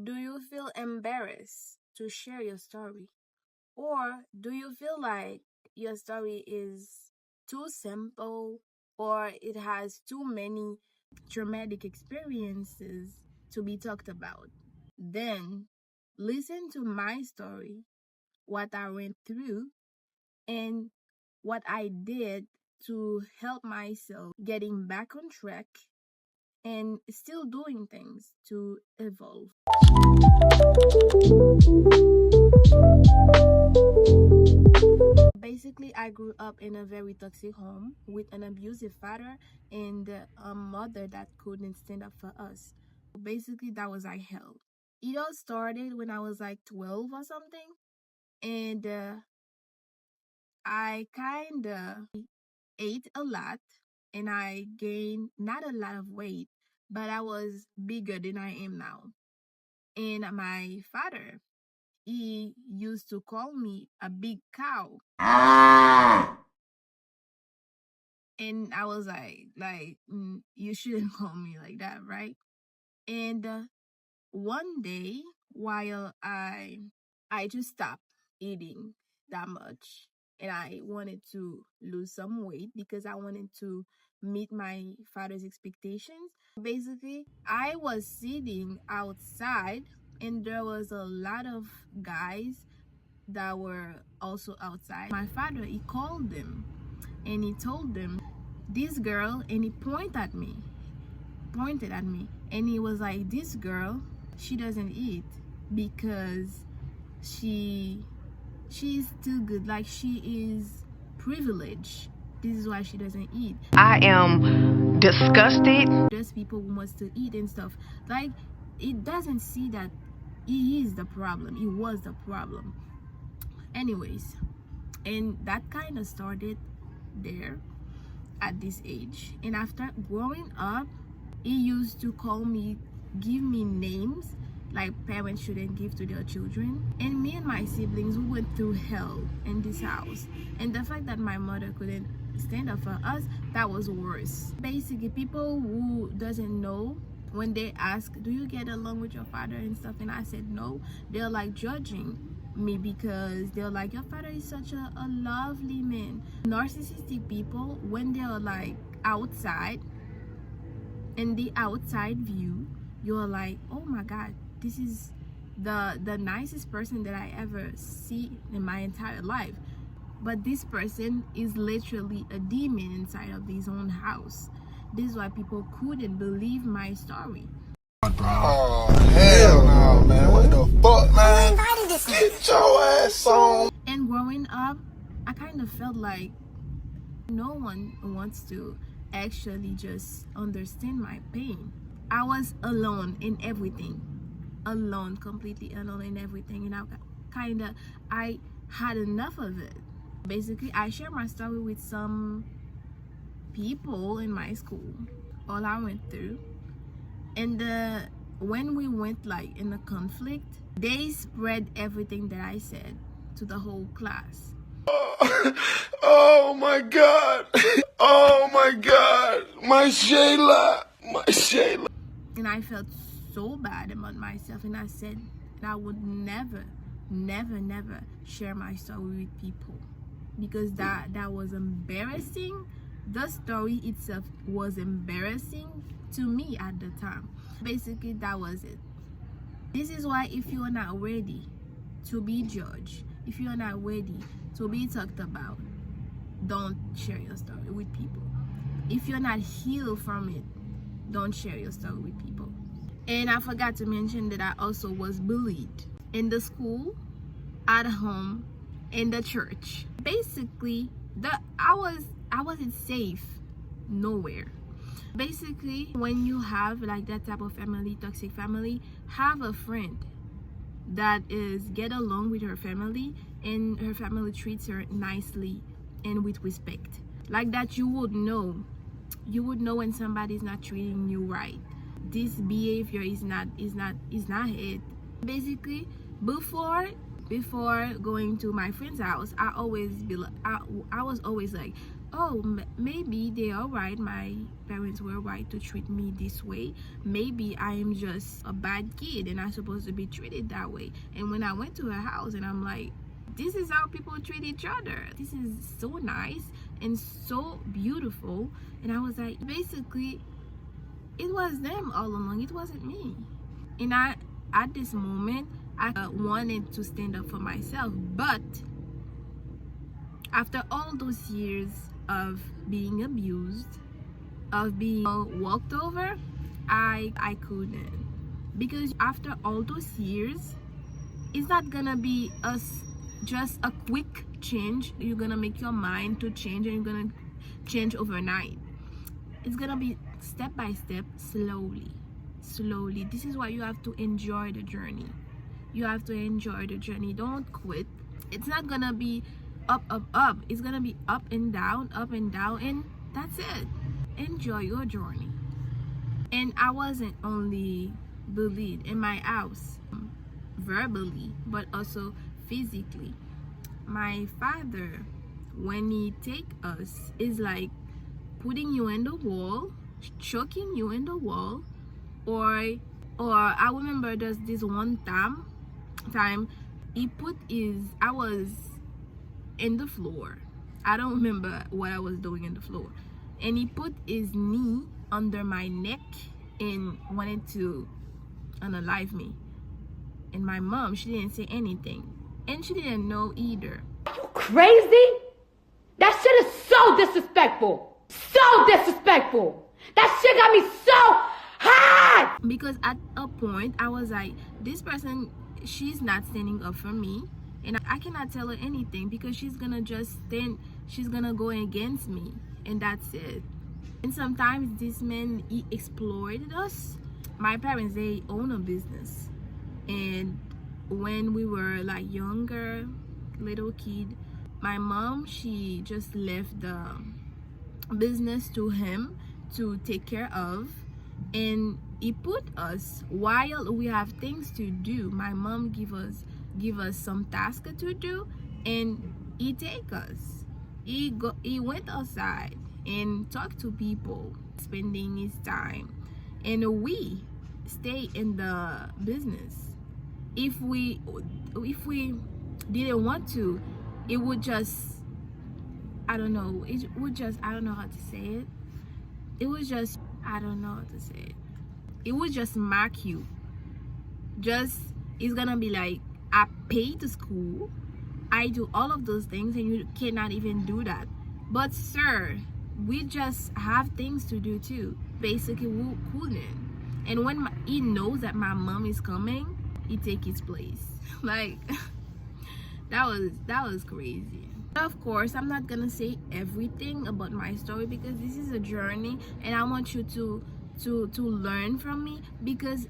Do you feel embarrassed to share your story? Or do you feel like your story is too simple or it has too many traumatic experiences to be talked about? Then listen to my story, what I went through, and what I did to help myself getting back on track and still doing things to evolve. Basically, I grew up in a very toxic home with an abusive father and a mother that couldn't stand up for us. Basically, that was I hell. It all started when I was like 12 or something, and I kind of ate a lot and I gained not a lot of weight, but I was bigger than I am now. And my father, he used to call me a big cow. And I was like, you shouldn't call me like that, right? And one day, while I just stopped eating that much, and I wanted to lose some weight because I wanted to meet my father's expectations. Basically, I was sitting outside, and there was a lot of guys that were also outside. My father, he called them and he told them, this girl, and he pointed at me, and he was like, this girl, she doesn't eat because she's too good, like she is privileged. This is why she doesn't eat. I am disgusted. There's people who wants to eat and stuff. Like, it doesn't see that he is the problem. He was the problem. Anyways, and that kind of started there at this age. And after growing up, he used to call me, give me names like parents shouldn't give to their children. And me and my siblings, we went through hell in this house. And the fact that my mother couldn't stand up for us, that was worse. Basically, people who doesn't know, when they ask, do you get along with your father and stuff, and I said no, they're like judging me because they're like, your father is such a lovely man. Narcissistic people, when they're like outside, in the outside view, you're like, oh my god, this is the nicest person that I ever see in my entire life. But this person is literally a demon inside of his own house. This is why people couldn't believe my story. Oh, hell no, man. What the fuck, man? Get your ass on. And growing up, I kind of felt like no one wants to actually just understand my pain. I was alone in everything. Alone, completely alone in everything. And I had enough of it. Basically, I share my story with some people in my school, all I went through. And when we went like in a conflict, they spread everything that I said to the whole class. Oh my god. Oh my god. My Shayla. My Shayla. And I felt so bad about myself, and I said that I would never share my story with people because that was embarrassing. The story itself was embarrassing to me at the time. Basically, that was it. This is why if you are not ready to be judged, if you are not ready to be talked about, don't share your story with people. If you're not healed from it, don't share your story with people. And I forgot to mention that I also was bullied in the school, at home, in the church. Basically, I wasn't safe nowhere. Basically, when you have like that type of family, toxic family, have a friend that is get along with her family and her family treats her nicely and with respect. Like that, you would know when somebody's not treating you right. This behavior is not it. Basically, before going to my friend's house, I was always like, oh, maybe they are right, my parents were right to treat me this way. Maybe I am just a bad kid and I'm supposed to be treated that way. And when I went to her house and I'm like, this is how people treat each other, this is so nice and so beautiful. And I was like, basically it was them all along, it wasn't me. And at this moment I wanted to stand up for myself, but after all those years of being abused, of being walked over, I couldn't. Because after all those years, it's not gonna be just a quick change. You're gonna make your mind to change and you're gonna change overnight. It's gonna be step by step, slowly. This is why you have to enjoy the journey. You have to enjoy the journey. Don't quit. It's not gonna be up. It's gonna be up and down, and that's it. Enjoy your journey. And I wasn't only bullied in my house verbally, but also physically. My father, when he take us, is like putting you in the wall, choking you in the wall, or I remember there's this one time he put I was in the floor. I don't remember what I was doing in the floor, and he put his knee under my neck and wanted to unalive me. And my mom, she didn't say anything, and she didn't know either. Are you crazy? That shit is so disrespectful. So disrespectful. That shit got me so hot. Because at a point I was like, this person, she's not standing up for me, and I cannot tell her anything because she's gonna go against me, and that's it. And sometimes this man, he exploited us. My parents, they own a business, and when we were like younger, little kid, my mom, she just left the business to him to take care of, and he put us, while we have things to do, my mom give us some task to do, and he take us, he went outside and talked to people, spending his time, and we stay in the business. If we didn't want to, it would just, I don't know how to say it. It was just, I don't know how to say it. It would just mark you. It's gonna be like, I pay the school, I do all of those things, and you cannot even do that. But sir, we just have things to do too. Basically, we couldn't. And when he knows that my mom is coming, he take his place. Like, that was crazy. Of course, I'm not gonna say everything about my story because this is a journey, and I want you to learn from me. Because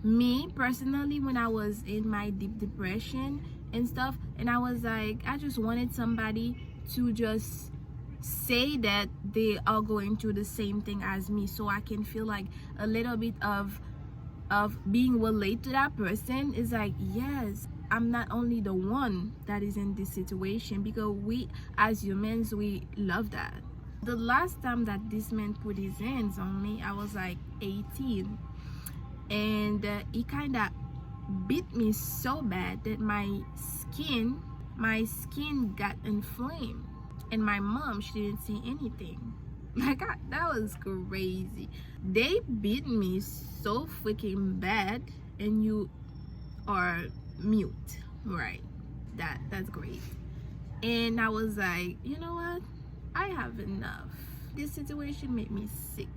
me personally, when I was in my deep depression and stuff, and I was like, I just wanted somebody to just say that they are going through the same thing as me, so I can feel like a little bit of being related to that person. Is like, yes, I'm not only the one that is in this situation, because we as humans, we love that. The last time that this man put his hands on me, I was like 18, and he kind of beat me so bad that my skin got inflamed, and my mom, she didn't say anything. Like, that was crazy. They beat me so freaking bad, and you are mute, right? That's great. And I was like, you know what, I have enough. This situation made me sick.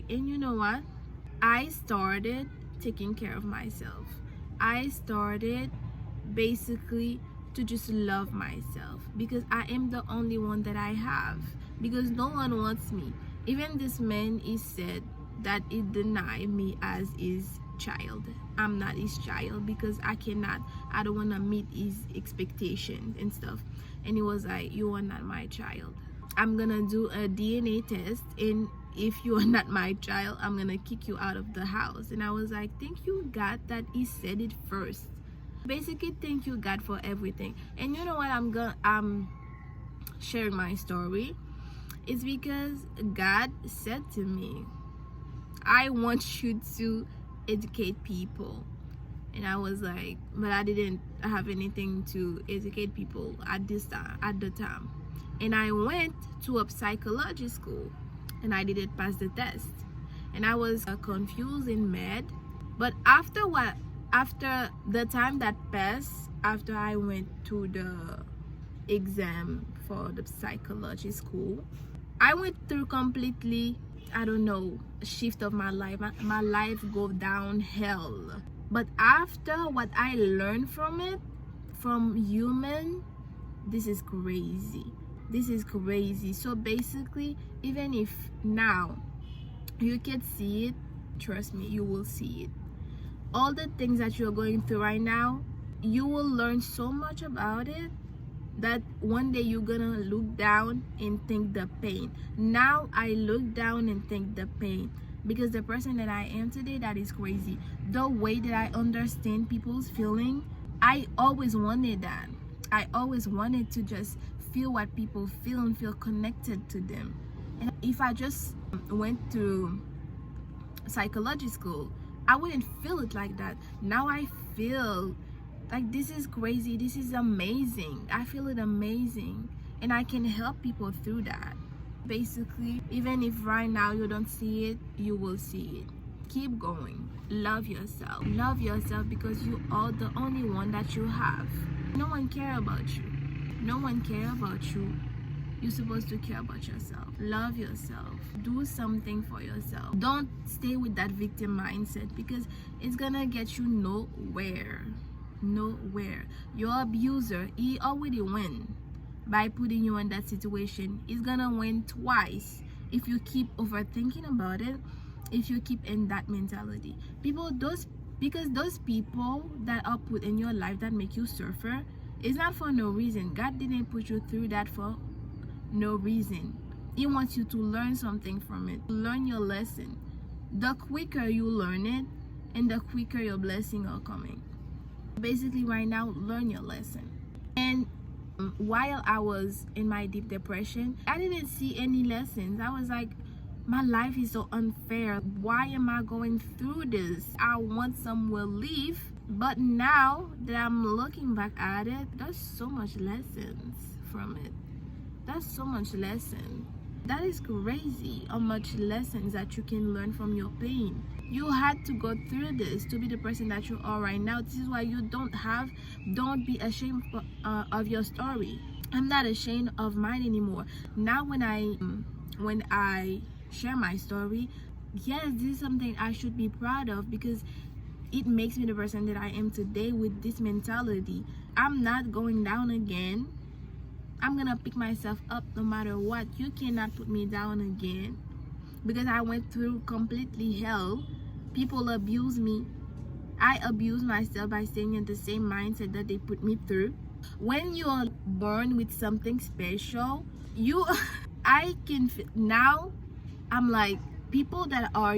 And you know what, I started taking care of myself. I started basically to just love myself, because I am the only one that I have, because no one wants me. Even this man, he said that he denied me as his child. I'm not his child because I don't want to meet his expectations and stuff. And he was like, you are not my child. I'm gonna do a DNA test, and if you are not my child, I'm gonna kick you out of the house. And I was like, thank you God that he said it first. Basically, thank you God for everything. And you know what, sharing my story is because God said to me, I want you to educate people. And I was like, but I didn't have anything to educate people at the time. And I went to a psychology school and I didn't pass the test. And I was confused and mad. But after the time that passed, after I went to the exam for the psychology school, I went through completely, I don't know, shift of my life. My life go downhill. But after what I learned from it, from human, this is crazy. This is crazy. So basically, even if now you can see it, trust me, you will see it. All the things that you're going through right now, you will learn so much about it that one day you're gonna look down and think the pain. Now I look down and think the pain, because the person that I am today, that is crazy. The way that I understand people's feeling, I always wanted that. I always wanted to just feel what people feel and feel connected to them. And if I just went to psychology school, I wouldn't feel it like that. Now I feel like this is crazy, this is amazing. I feel it amazing, and I can help people through that. Basically, even if right now you don't see it, you will see it. Keep going. Love yourself. Love yourself, because you are the only one that you have. No one cares about you. No one cares about you. You're supposed to care about yourself. Love yourself. Do something for yourself. Don't stay with that victim mindset, because it's gonna get you nowhere. Nowhere. Your abuser, he already win by putting you in that situation. He's gonna win twice if you keep overthinking about it, if you keep in that mentality. Because those people that are put in your life that make you suffer, it's not for no reason. God didn't put you through that for no reason. He wants you to learn something from it. Learn your lesson. The quicker you learn it, and the quicker your blessings are coming. Basically, right now, learn your lesson. And while I was in my deep depression, I didn't see any lessons. I was like, my life is so unfair. Why am I going through this? I want some relief. But now that I'm looking back at it, there's so much lessons from it. That's so much lesson. That is crazy how much lessons that you can learn from your pain. You had to go through this to be the person that you are right now. This is why you don't be ashamed of your story. I'm not ashamed of mine anymore. Now when I share my story, yes, this is something I should be proud of, because it makes me the person that I am today with this mentality. I'm not going down again. I'm gonna pick myself up no matter what. You cannot put me down again, because I went through completely hell. People abuse me. I abuse myself by staying in the same mindset that they put me through. When you are born with something special, now I'm like, people that are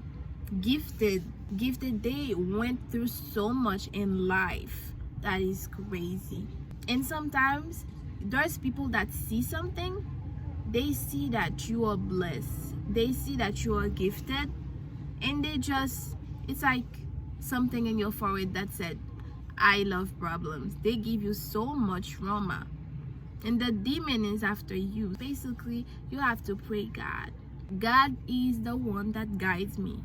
gifted, they went through so much in life. That is crazy. And sometimes there's people that see something, they see that you are blessed, they see that you are gifted, and it's like something in your forehead that said, I love problems. They give you so much trauma, and the demon is after you. Basically, you have to pray God. God is the one that guides me.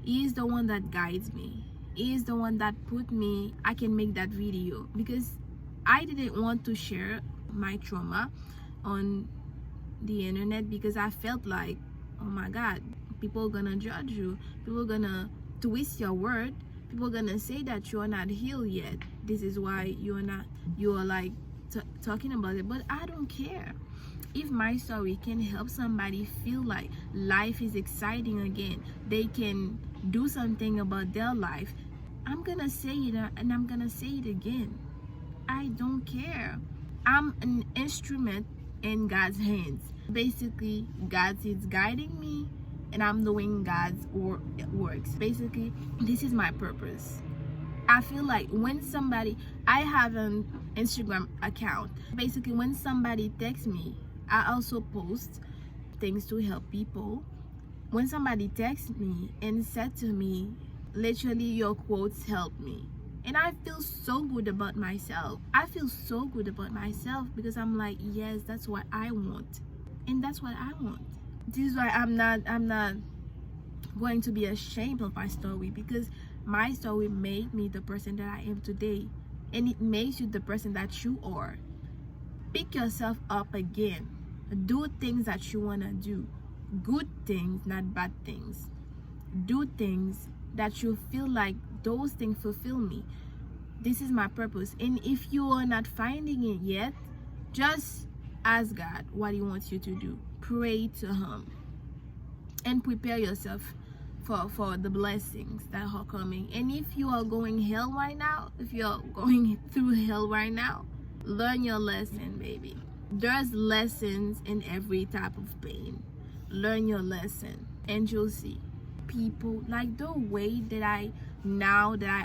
He is the one that guides me. He is the one that put me, I can make that video, because I didn't want to share my trauma on the internet, because I felt like, oh my God, people are gonna judge you, people are gonna twist your word, people are gonna say that you are not healed yet. This is why you are like talking about it. But I don't care. If my story can help somebody feel like life is exciting again, they can do something about their life, I'm gonna say it, and I'm gonna say it again. I don't care. I'm an instrument in God's hands. Basically, God is guiding me, and I'm doing God's works. Basically, this is my purpose. I feel like when somebody, I have an Instagram account. Basically, when somebody texts me I also post things to help people. When somebody texts me and said to me, literally, your quotes help me. And I feel so good about myself. I feel so good about myself because I'm like, yes, that's what I want. And that's what I want. This is why I'm not going to be ashamed of my story, because my story made me the person that I am today. And it makes you the person that you are. Pick yourself up again. Do things that you want to do. Good things, not bad things. Do things that you feel like those things fulfill me. This is my purpose. And if you are not finding it yet, just ask God what He wants you to do. Pray to Him. And prepare yourself for the blessings that are coming. And if you are going hell right now, if you're going through hell right now, learn your lesson, baby. There's lessons in every type of pain. Learn your lesson and you'll see. People, like the way that I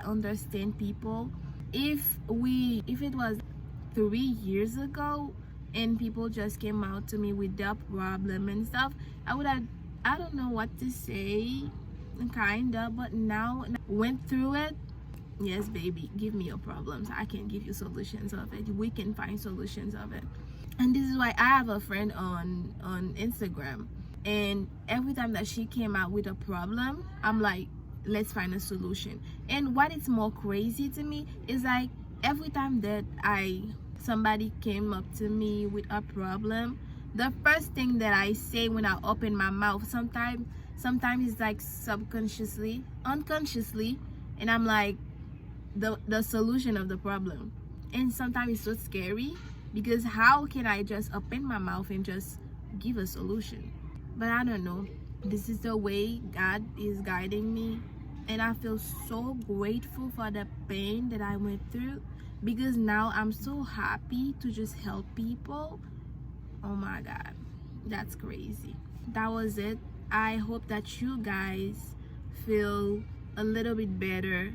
understand people, if it was 3 years ago and people just came out to me with their problem and stuff, I don't know what to say, kinda, but now went through it. Yes, baby, give me your problems. I can give you solutions of it. We can find solutions of it. And this is why I have a friend on Instagram, and every time that she came out with a problem, I'm like, let's find a solution. And what is more crazy to me is like every time that somebody came up to me with a problem, the first thing that I say when I open my mouth, sometimes it's like subconsciously, unconsciously, and I'm like the solution of the problem. And sometimes it's so scary because how can I just open my mouth and just give a solution? But I don't know. This is the way God is guiding me, and I feel so grateful for the pain that I went through, because now I'm so happy to just help people. Oh my God, that's crazy. That was it. I hope that you guys feel a little bit better,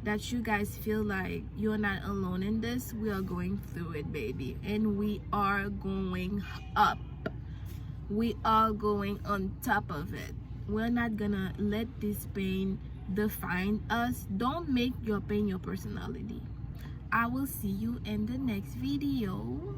that you guys feel like you're not alone in this. We are going through it, baby, and we are going up. We are going on top of it. We're not gonna let this pain define us. Don't make your pain your personality. I will see you in the next video.